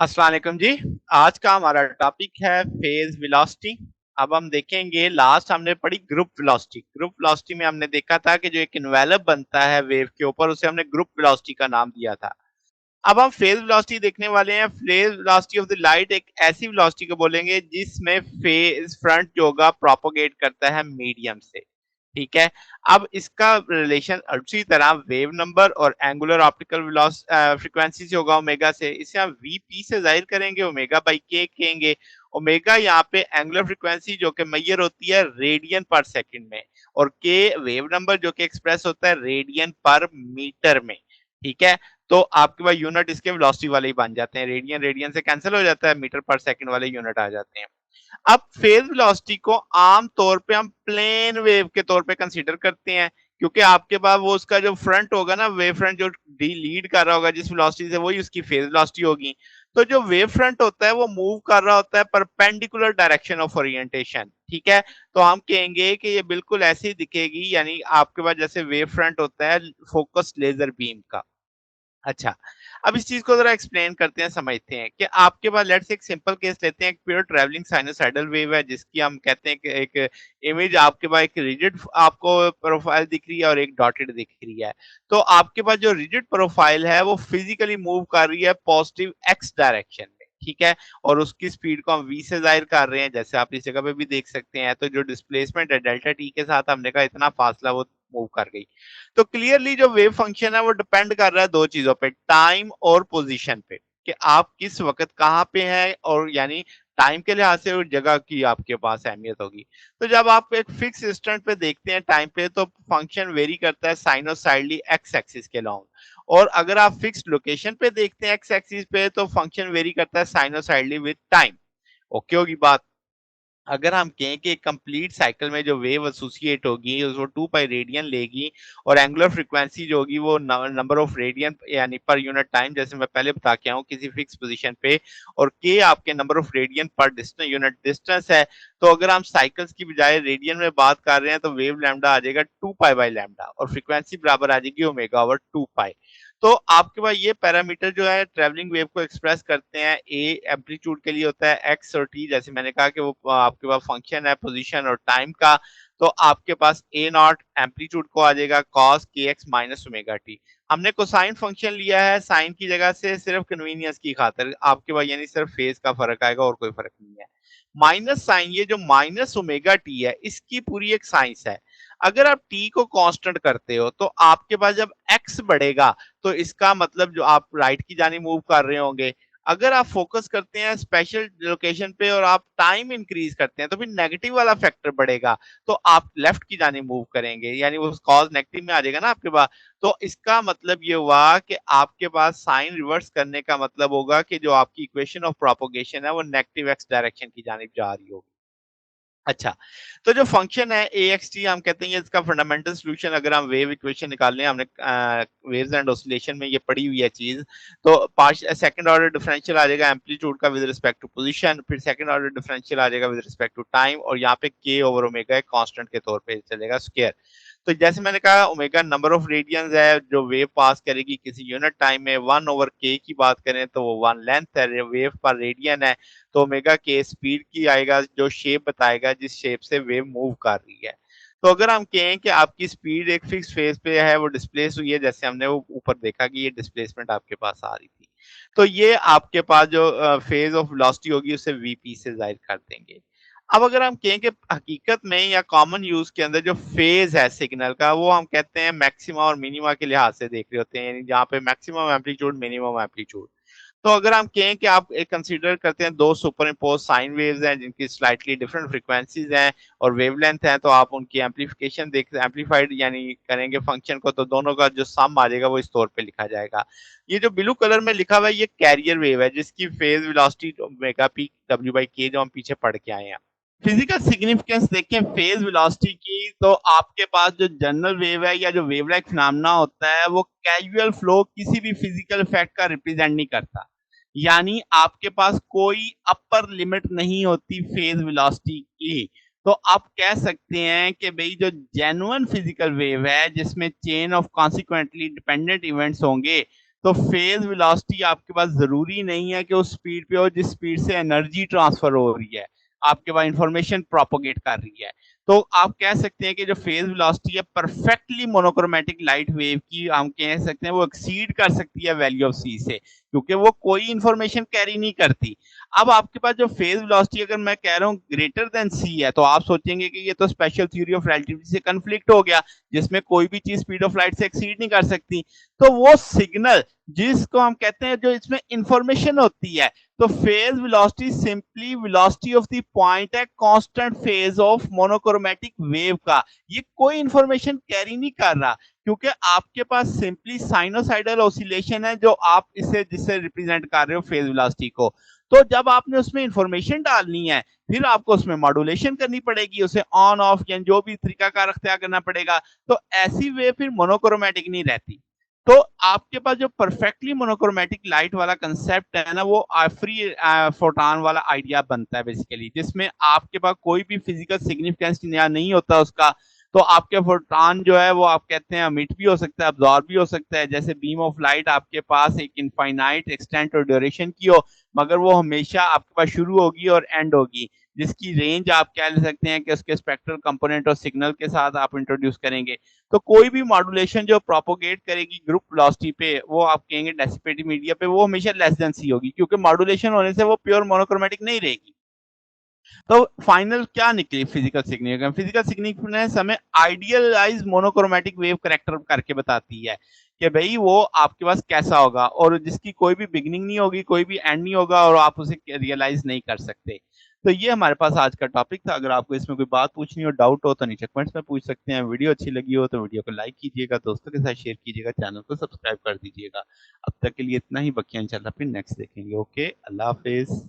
अस्सलाम वालेकुम जी। आज का हमारा टॉपिक है फेज वेलोसिटी। अब हम देखेंगे, लास्ट हमने पढ़ी ग्रुप वेलोसिटी। ग्रुप वेलोसिटी में हमने देखा था कि जो एक इन्वेलप बनता है वेव के ऊपर, उसे हमने ग्रुप वेलोसिटी का नाम दिया था। अब हम फेज वेलोसिटी देखने वाले हैं। Phase velocity of the light एक ऐसी वेलोसिटी को बोलेंगे जिसमें फेज फ्रंट जो होगा प्रोपोगेट करता है मीडियम से। ठीक है। अब इसका रिलेशन उसी तरह वेव नंबर और एंगुलर ऑप्टिकल फ्रीक्वेंसी से होगा ओमेगा से। इसे हम वीपी से जाहिर करेंगे, ओमेगा बाई के कहेंगे। ओमेगा यहाँ पे एंगुलर फ्रीक्वेंसी जो कि मेजर होती है रेडियन पर सेकंड में, और के वेव नंबर जो कि एक्सप्रेस होता है रेडियन पर मीटर में। ठीक है। तो आपके पास यूनिट इसके वेलोसिटी वाले ही बन जाते हैं, रेडियन रेडियन से कैंसिल हो जाता है, मीटर पर सेकंड वाले यूनिट आ जाते हैं। अब फेज वेलोसिटी को आम तौर पे हम प्लेन वेव के तौर पे कंसीडर करते हैं, क्योंकि आपके पास वो उसका जो फ्रंट होगा ना, वेव फ्रंट जो डी लीड कर रहा होगा जिस वेलोसिटी से, वही उसकी फेज वेलोसिटी होगी। तो जो वेव फ्रंट होता है वो मूव कर रहा होता है परपेंडिकुलर डायरेक्शन ऑफ ओरिएंटेशन। ठीक है। तो हम कहेंगे कि ये बिल्कुल ऐसी ही दिखेगी, यानी आपके पास जैसे वेव फ्रंट होता है फोकस लेजर बीम का। अच्छा, अब इस चीज को जरा एक्सप्लेन करते हैं, समझते हैं कि आपके पास लेट्स एक सिंपल केस लेते हैं, एक प्योर ट्रैवलिंग साइनोसाइडल वेव है जिसकी हम कहते हैं कि एक इमेज आपके पास एक रिजिड आपको प्रोफाइल दिख रही है और एक डॉटेड दिख रही है। तो आपके पास जो रिजिड प्रोफाइल है वो फिजिकली मूव कर रही है पॉजिटिव एक्स डायरेक्शन में। ठीक है। और उसकी स्पीड को हम v से जाहिर कर रहे हैं, जैसे आप इस जगह पे भी देख सकते हैं। तो जो डिस्प्लेसमेंट है डेल्टा टी के साथ हमने कहा इतना फासला वो मूव कर गई। तो क्लियरली जो वेव फंक्शन है वो डिपेंड कर रहा है दो चीजों पे, टाइम और पोजीशन पे, कि आप किस वक्त कहाँ पे हैं, और यानी टाइम के लिहाज से उस जगह की आपके पास अहमियत होगी। तो जब आप एक फिक्स इंस्टेंट पे देखते हैं टाइम पे, तो फंक्शन वेरी करता है साइनोसाइडली एक्स एक्सिस के लॉन्ग। और अगर आप फिक्स लोकेशन पे देखते हैं एक्स एक्सिस पे, तो फंक्शन वेरी करता है साइनोसाइडली विद टाइम। ओके होगी बात। अगर हम कहें कि कंप्लीट साइकिल में जो वेव एसोसिएट होगी वो 2 पाई रेडियन लेगी, और एंगुलर फ्रीक्वेंसी जो होगी वो नंबर ऑफ रेडियन यानी पर यूनिट टाइम, जैसे मैं पहले बता के आऊँ किसी फिक्स पोजीशन पे, और के आपके नंबर ऑफ रेडियन पर डिस्टेंस यूनिट डिस्टेंस है। तो अगर हम साइकिल्स की बजाय रेडियन में बात कर रहे हैं तो वेव लैम्डा आ जाएगा 2 पाई बाई लैम्डा, और फ्रीक्वेंसी बराबर आ जाएगी ओमेगा ओवर 2 पाई। तो आपके पास ये पैरामीटर जो है ट्रैवलिंग वेव को एक्सप्रेस करते हैं। ए एम्पलीट्यूड के लिए होता है एक्स, और टी जैसे मैंने कहा कि वो आपके पास फंक्शन है पोजीशन और टाइम का। तो आपके पास ए नॉट एम्पलीट्यूड को आ जाएगा कॉस के एक्स माइनस ओमेगा टी। हमने कोसाइन फंक्शन लिया है साइन की जगह से, सिर्फ कन्वीनियंस की खातिर आपके पास, यानी सिर्फ फेज का फर्क आएगा और कोई फर्क नहीं है। माइनस साइन, ये जो माइनस ओमेगा टी है इसकी पूरी एक साइंस है। अगर आप टी को कांस्टेंट करते हो तो आपके पास जब एक्स बढ़ेगा, तो इसका मतलब जो आप राइट की जानी मूव कर रहे होंगे। अगर आप फोकस करते हैं स्पेशल लोकेशन पे और आप टाइम इंक्रीज करते हैं, तो फिर नेगेटिव वाला फैक्टर बढ़ेगा, तो आप लेफ्ट की जानी मूव करेंगे, यानी वो कॉज नेगेटिव में आ जाएगा ना आपके पास। तो इसका मतलब ये हुआ कि आपके पास साइन रिवर्स करने का मतलब होगा कि जो आपकी इक्वेशन ऑफ प्रोपोगेशन है वो नेगेटिव एक्स डायरेक्शन की जानिब जा रही होगी। अच्छा, तो जो फंक्शन है ए एक्स टी, हम कहते हैं इसका फंडामेंटल सॉल्यूशन। अगर हम वेव इक्वेशन निकालने, हमने वेव्स एंड ऑसिलेशन में ये पढ़ी हुई है चीज। तो सेकंड ऑर्डर डिफरेंशियल आ जाएगा एम्पलीट्यूड का विद रिस्पेक्ट टू पोजीशन, फिर सेकंड ऑर्डर डिफरेंशियल आ जाएगा विद रिस्पेक्ट टू टाइम, और यहाँ पे के ओवर ओमेगा एक कांस्टेंट के तौर पे चलेगा स्क्वायर। तो जैसे मैंने कहा ओमेगा नंबर ऑफ रेडियंस है जो वेव पास करेगी किसी यूनिट टाइम में, 1 ओवर के की बात करें तो वो 1 लेंथ है, वेव पर रेडियन है। तो ओमेगा के स्पीड की आएगा जो शेप बताएगा जिस शेप से वेव मूव कर रही है। तो अगर हम कहें कि आपकी स्पीड एक फिक्स फेज पे है, वो डिस्प्लेस हुई है, जैसे हमने वो ऊपर देखा कि ये डिस्प्लेसमेंट आपके पास आ रही थी, तो ये आपके पास जो फेज ऑफ वेलोसिटी होगी उसे वीपी से जाहिर कर देंगे। अब अगर हम कहें कि हकीकत में या कॉमन यूज के अंदर जो फेज है सिग्नल का, वो हम कहते हैं मैक्सिमा और मिनिमा के लिहाज से देख रहे होते हैं, यानी जहाँ पे मैक्सिमम एम्पलीट्यूड मिनिमम एम्पलीट्यूड। तो अगर हम कहें कि आप एक कंसीडर करते हैं दो सुपर इम्पोज साइन वेव्स हैं जिनकी स्लाइटली डिफरेंट फ्रीक्वेंसीज हैं और वेवलेंथ हैं, तो आप उनकी एम्पलीफिकेशन देख एम्पलीफाइड यानी करेंगे फंक्शन को, तो दोनों का जो सम आ जाएगा वो इस तौर पे लिखा जाएगा। ये जो ब्लू कलर में लिखा हुआ है ये कैरियर वेव है जिसकी phase velocity omega P W by के जो हम पीछे पढ़ के आए हैं। फिजिकल सिग्निफिकेंस देखें फेज वेलोसिटी की, तो आपके पास जो जनरल वेव है या जो वेव लाइक फिनोमेना होता है वो कैजुअल फ्लो किसी भी फिजिकल इफेक्ट का रिप्रेजेंट नहीं करता। यानी आपके पास कोई अपर लिमिट नहीं होती फेज वेलोसिटी की। तो आप कह सकते हैं कि भाई जो जेन्युइन फिजिकल वेव है जिसमें chain of consequently dependent events होंगे, तो फेज वेलोसिटी आपके पास जरूरी नहीं है कि उस स्पीड पे हो जिस स्पीड से एनर्जी ट्रांसफर हो रही है, आपके पास इंफॉर्मेशन प्रोपोगेट कर रही है। तो आप कह सकते हैं कि जो फेज वेलोसिटी है परफेक्टली मोनोक्रोमेटिक लाइट वेव की, हम कह सकते हैं वो एक्सीड कर सकती है वैल्यू ऑफ सी से, क्योंकि वो कोई इंफॉर्मेशन कैरी नहीं करती। अब आपके पास जो फेज वेलोसिटी अगर मैं कह रहा हूँ ग्रेटर देन सी है, तो आप सोचेंगे कि ये तो स्पेशल थ्योरी ऑफ रिलेटिविटी से कन्फ्लिक्ट हो गया, जिसमें कोई भी चीज स्पीड ऑफ लाइट से एक्सीड नहीं कर सकती। तो वो सिग्नल जिसको हम कहते हैं जो इसमें इंफॉर्मेशन होती है, तो phase velocity simply velocity of the point है constant phase of monochromatic wave का। ये कोई इंफॉर्मेशन कैरी नहीं कर रहा, क्योंकि आपके पास सिंपली साइनोसाइडल ऑसिलेशन है जो आप इसे जिससे रिप्रेजेंट कर रहे हो फेज वेलोसिटी को। तो जब आपने उसमें इंफॉर्मेशन डालनी है, फिर आपको उसमें मॉड्यूलेशन करनी पड़ेगी, उसे ऑन ऑफ या जो भी तरीका कार अख्तियार करना पड़ेगा। तो ऐसी वेव फिर मोनोक्रोमेटिक नहीं रहती। तो आपके पास जो परफेक्टली मोनोक्रोमेटिक लाइट वाला कंसेप्ट है ना, वो फ्री फोटॉन वाला आइडिया बनता है बेसिकली, जिसमें आपके पास कोई भी फिजिकल सिग्निफिकेंस नहीं होता उसका। तो आपके फोटॉन जो है वो आप कहते हैं अमिट भी हो सकता है, अब्सॉर्ब भी हो सकता है, जैसे बीम ऑफ लाइट आपके पास एक इनफाइनाइट एक्सटेंट और ड्यूरेशन की हो, मगर वो हमेशा आपके पास शुरू होगी और एंड होगी, जिसकी रेंज आप कह सकते हैं कि उसके स्पेक्ट्रल कंपोनेंट और सिग्नल के साथ आप इंट्रोड्यूस करेंगे। तो कोई भी मॉड्यूलेशन जो प्रोपोगेट करेगी ग्रुप वेलोसिटी पे, वो आप कहेंगे डेसिपेटिव मीडिया पे, वो हमेशा लेस देन सी होगी, क्योंकि मॉड्यूलेशन होने से वो प्योर मोनोक्रोमेटिक नहीं रहेगी। तो फाइनल क्या निकली फिजिकल सिग्निफिकेंस? फिजिकल सिग्निफिकेंस हमें आइडियलाइज मोनोक्रोमेटिक वेव करेक्टर करके बताती है कि भाई वो आपके पास कैसा होगा, और जिसकी कोई भी बिगिनिंग नहीं होगी, कोई भी एंड नहीं होगा, और आप उसे रियलाइज नहीं कर सकते। तो ये हमारे पास आज का टॉपिक था। अगर आपको इसमें कोई बात पूछनी हो, डाउट हो, तो नीचे कमेंट्स में पूछ सकते हैं। वीडियो अच्छी लगी हो तो वीडियो को लाइक कीजिएगा, दोस्तों के साथ शेयर कीजिएगा, चैनल को सब्सक्राइब कर दीजिएगा। अब तक के लिए इतना ही, बाकी इंशाल्लाह फिर नेक्स्ट देखेंगे। ओके, अल्लाह हाफिज।